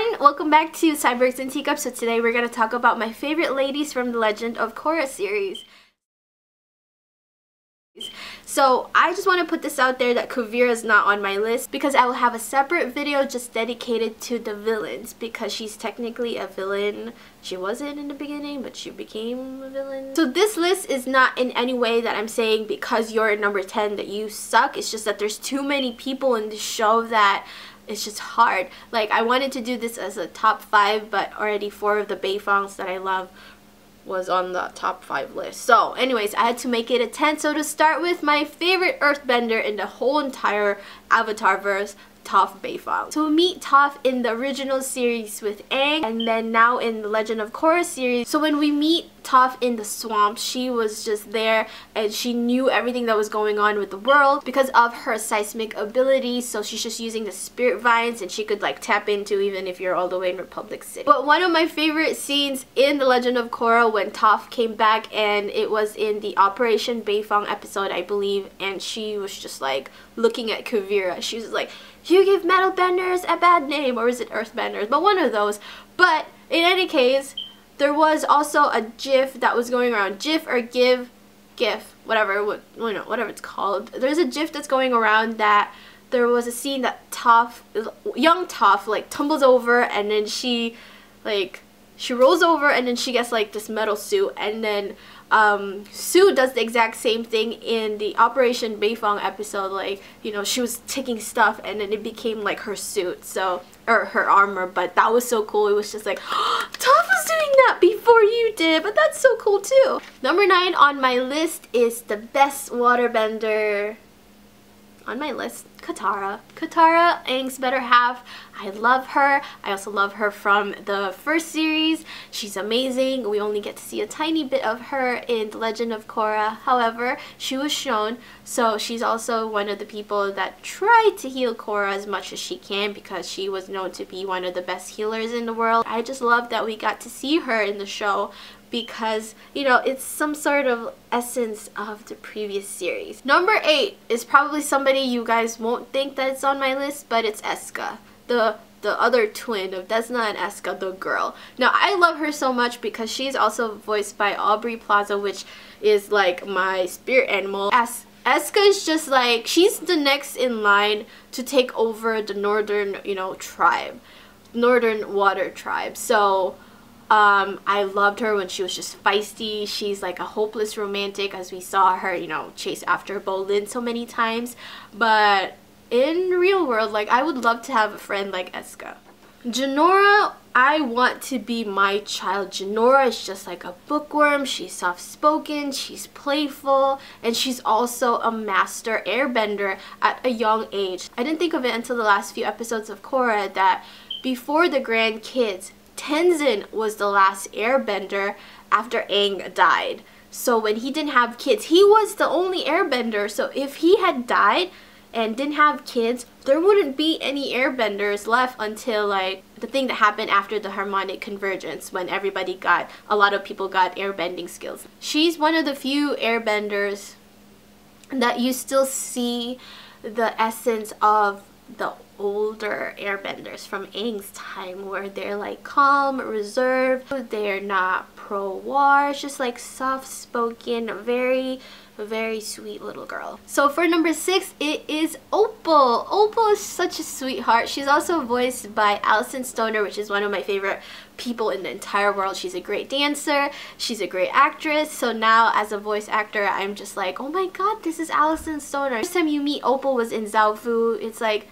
everyone! Welcome back to Cyborgs and Teacups. So today we're going to talk about my favorite ladies from the Legend of Korra series. So I just want to put this out there that Kuvira is not on my list because I will have a separate video just dedicated to the villains because she's technically a villain. She wasn't in the beginning, but she became a villain. So this list is not in any way that I'm saying because you're at number 10 that you suck. It's just that there's too many people in the show that it's just hard. Like, I wanted to do this as a top 5, but already 4 of the Beifangs that I love was on the top 5 list. So anyways, I had to make it a 10. So to start with, my favorite earthbender in the whole entire Avatarverse, Toph Beifang. So we meet Toph in the original series with Aang, and then now in the Legend of Korra series. So when we meet Toph in the swamp, she was just there and she knew everything that was going on with the world because of her seismic ability. So she's just using the spirit vines and she could like tap into even if you're all the way in Republic City. But one of my favorite scenes in the Legend of Korra when Toph came back, and it was in the Operation Beifang episode, I believe, and she was just like looking at Kuvira. She was like, "You give metal benders a bad name," or is it earthbenders? But one of those. But in any case, there was also a GIF that was going around. GIF or GIF, whatever it's called. There's a GIF that's going around that there was a scene that young Toph, like tumbles over, and then she rolls over, and then she gets like this metal suit, and then Sue does the exact same thing in the Operation Beifang episode. Like, you know, she was taking stuff and then it became like her suit, so, or her armor. But that was so cool. It was just like, oh, Toph was doing that before you did, but that's so cool too. Number 9 on my list is the best waterbender on my list, Katara. Katara, Aang's better half. I love her. I also love her from the first series. She's amazing. We only get to see a tiny bit of her in The Legend of Korra. However, she was shown, so she's also one of the people that tried to heal Korra as much as she can because she was known to be one of the best healers in the world. I just love that we got to see her in the show because, you know, it's some sort of essence of the previous series. Number 8 is probably somebody you guys won't think that it's on my list, but it's Eska, the other twin of Desna and Eska, the girl. Now, I love her so much because she's also voiced by Aubrey Plaza, which is like my spirit animal. Eska is just like, she's the next in line to take over the northern, you know, tribe, northern water tribe. So I loved her when she was just feisty. She's like a hopeless romantic, as we saw her, you know, chase after Bolin so many times. But in real world, like, I would love to have a friend like Eska. Jinora, I want to be my child. Jinora is just like a bookworm. She's soft-spoken, she's playful, and she's also a master airbender at a young age. I didn't think of it until the last few episodes of Korra that before the grandkids, Tenzin was the last airbender after Aang died. So when he didn't have kids, he was the only airbender. So if he had died and didn't have kids, there wouldn't be any airbenders left until like the thing that happened after the harmonic convergence, when a lot of people got airbending skills. She's one of the few airbenders that you still see the essence of the older airbenders from Aang's time, where they're like calm, reserved, they're not pro-war, it's just like soft-spoken, very sweet little girl. So for number 6, it is Opal. Opal is such a sweetheart. She's also voiced by Alison Stoner, which is one of my favorite people in the entire world. She's a great dancer, she's a great actress. So now as a voice actor, I'm just like, oh my god, this is Alison Stoner. First time you meet Opal was in Zaofu. It's like,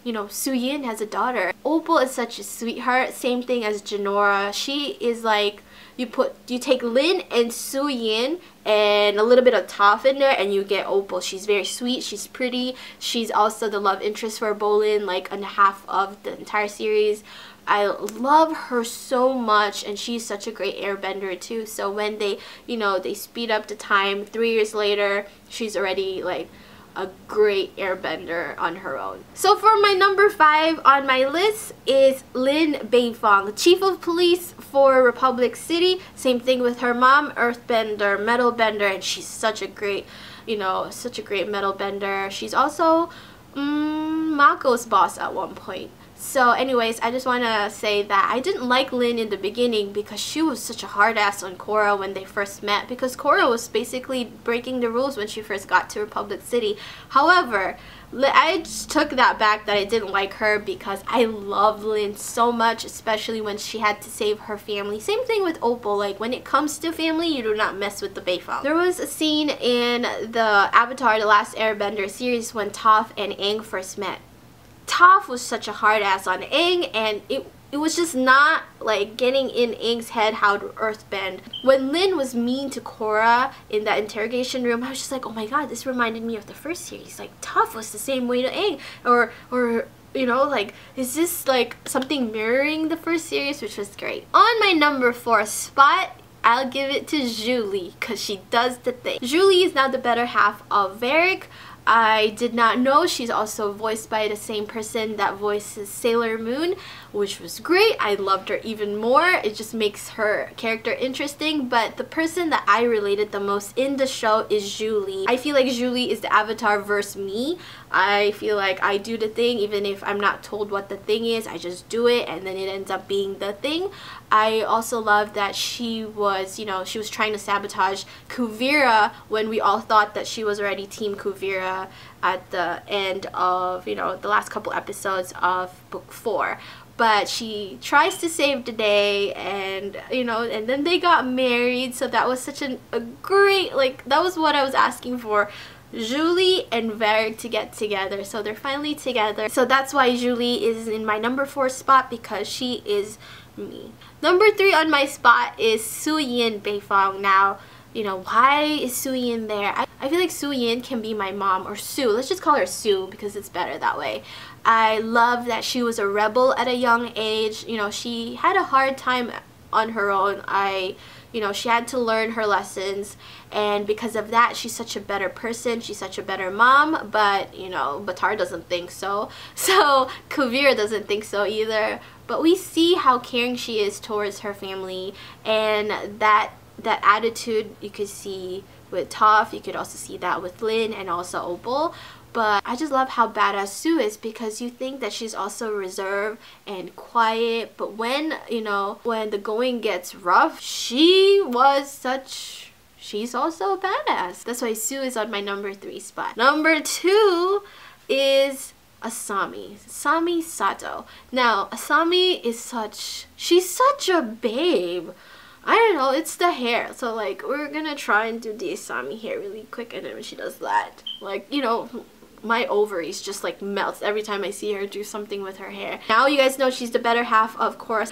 you know, Suyin has a daughter. Opal is such a sweetheart. Same thing as Jinora. She is like, you take Lin and Suyin and a little bit of Toph in there and you get Opal. She's very sweet, she's pretty. She's also the love interest for Bolin, like in half of the entire series. I love her so much, and she's such a great airbender too. So when they, you know, they speed up the time, 3 years later, she's already like a great airbender on her own. So for my number 5 on my list is Lin Beifang, chief of police for Republic City. Same thing with her mom, earthbender, metal bender, and she's such a great, you know, such a great metal bender. She's also Mako's boss at one point. So anyways, I just want to say that I didn't like Lin in the beginning because she was such a hard ass on Korra when they first met, because Korra was basically breaking the rules when she first got to Republic City. However, I just took that back, that I didn't like her, because I love Lin so much, especially when she had to save her family. Same thing with Opal, like when it comes to family, you do not mess with the Beifong. There was a scene in the Avatar The Last Airbender series when Toph and Aang first met. Toph was such a hard ass on Aang, and it was just not like getting in Aang's head how to earthbend. When Lin was mean to Korra in that interrogation room, I was just like, oh my god, this reminded me of the first series. Like, Toph was the same way to Aang, or you know, like, is this like something mirroring the first series, which was great. On my number 4 spot, I'll give it to Julie, because she does the thing. Julie is now the better half of Varric. I did not know she's also voiced by the same person that voices Sailor Moon, which was great. I loved her even more. It just makes her character interesting. But the person that I related the most in the show is Julie. I feel like Julie is the Avatar versus me. I feel like I do the thing even if I'm not told what the thing is. I just do it and then it ends up being the thing. I also love that she was, you know, she was trying to sabotage Kuvira when we all thought that she was already Team Kuvira at the end of, you know, the last couple episodes of book 4. But she tries to save the day, and you know, and then they got married. So that was such a great, like, that was what I was asking for. Julie and Varric to get together, so they're finally together. So that's why Julie is in my number 4 spot, because she is me. Number 3 on my spot is Suyin Beifong. Now, you know, why is Suyin there? I feel like Suyin can be my mom, or Sue. Let's just call her Sue because it's better that way. I love that she was a rebel at a young age. You know, she had a hard time on her own. You know, she had to learn her lessons, and because of that, she's such a better person. She's such a better mom, but, you know, Baatar doesn't think so. So Kuvira doesn't think so either. But we see how caring she is towards her family, and that attitude you could see with Toph. You could also see that with Lin and also Opal. But I just love how badass Sue is, because you think that she's also reserved and quiet, but when, you know, when the going gets rough, she's also a badass. That's why Sue is on my number 3 spot. Number 2 is Asami Sato. Now, Asami is she's such a babe. I don't know, it's the hair. So like, we're gonna try and do the Asami hair really quick, and then when she does that, like, you know, my ovaries just like melts every time I see her do something with her hair. Now you guys know she's the better half of Korra.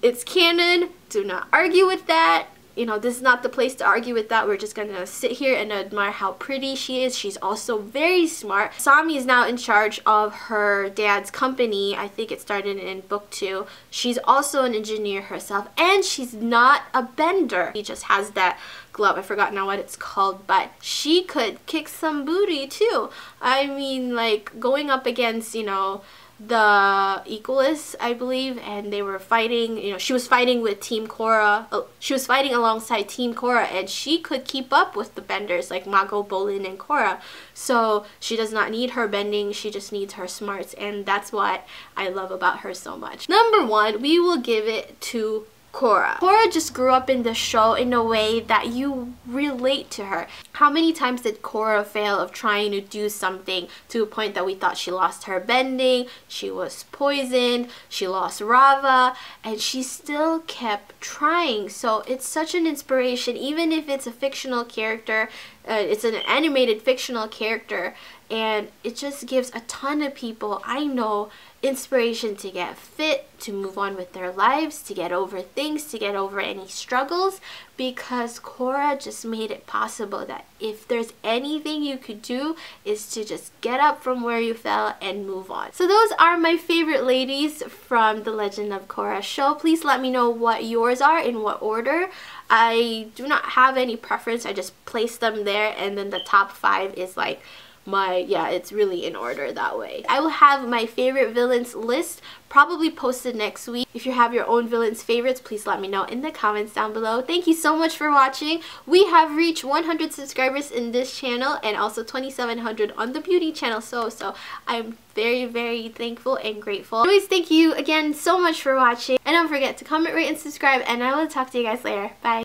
It's canon, do not argue with that. You know, this is not the place to argue with that. We're just gonna sit here and admire how pretty she is. She's also very smart. Asami is now in charge of her dad's company. I think it started in book 2. She's also an engineer herself, and she's not a bender. She just has that glove. I forgot now what it's called, but she could kick some booty too. I mean, like, going up against, you know, the Equalists, I believe, and they were fighting, you know, she was fighting with Team Korra. She was fighting alongside Team Korra, and she could keep up with the benders like Mako, Bolin, and Korra. So she does not need her bending, she just needs her smarts, and that's what I love about her so much. Number 1, we will give it to Korra. Korra just grew up in the show in a way that you relate to her. How many times did Korra fail of trying to do something to a point that we thought she lost her bending, she was poisoned, she lost Rava, and she still kept trying. So it's such an inspiration, even if it's a fictional character. It's an animated fictional character, and it just gives a ton of people I know inspiration to get fit, to move on with their lives, to get over things, to get over any struggles, because Korra just made it possible that if there's anything you could do is to just get up from where you fell and move on. So those are my favorite ladies from the Legend of Korra show. Please let me know what yours are, in what order. I do not have any preference. I just placed them there, and then the top 5 is like yeah, it's really in order that way. I will have my favorite villains list probably posted next week. If you have your own villains favorites, please let me know in the comments down below. Thank you so much for watching. We have reached 100 subscribers in this channel and also 2,700 on the beauty channel, so I'm very thankful and grateful. Anyways, thank you again so much for watching, and don't forget to comment, rate, and subscribe, and I will talk to you guys later. Bye.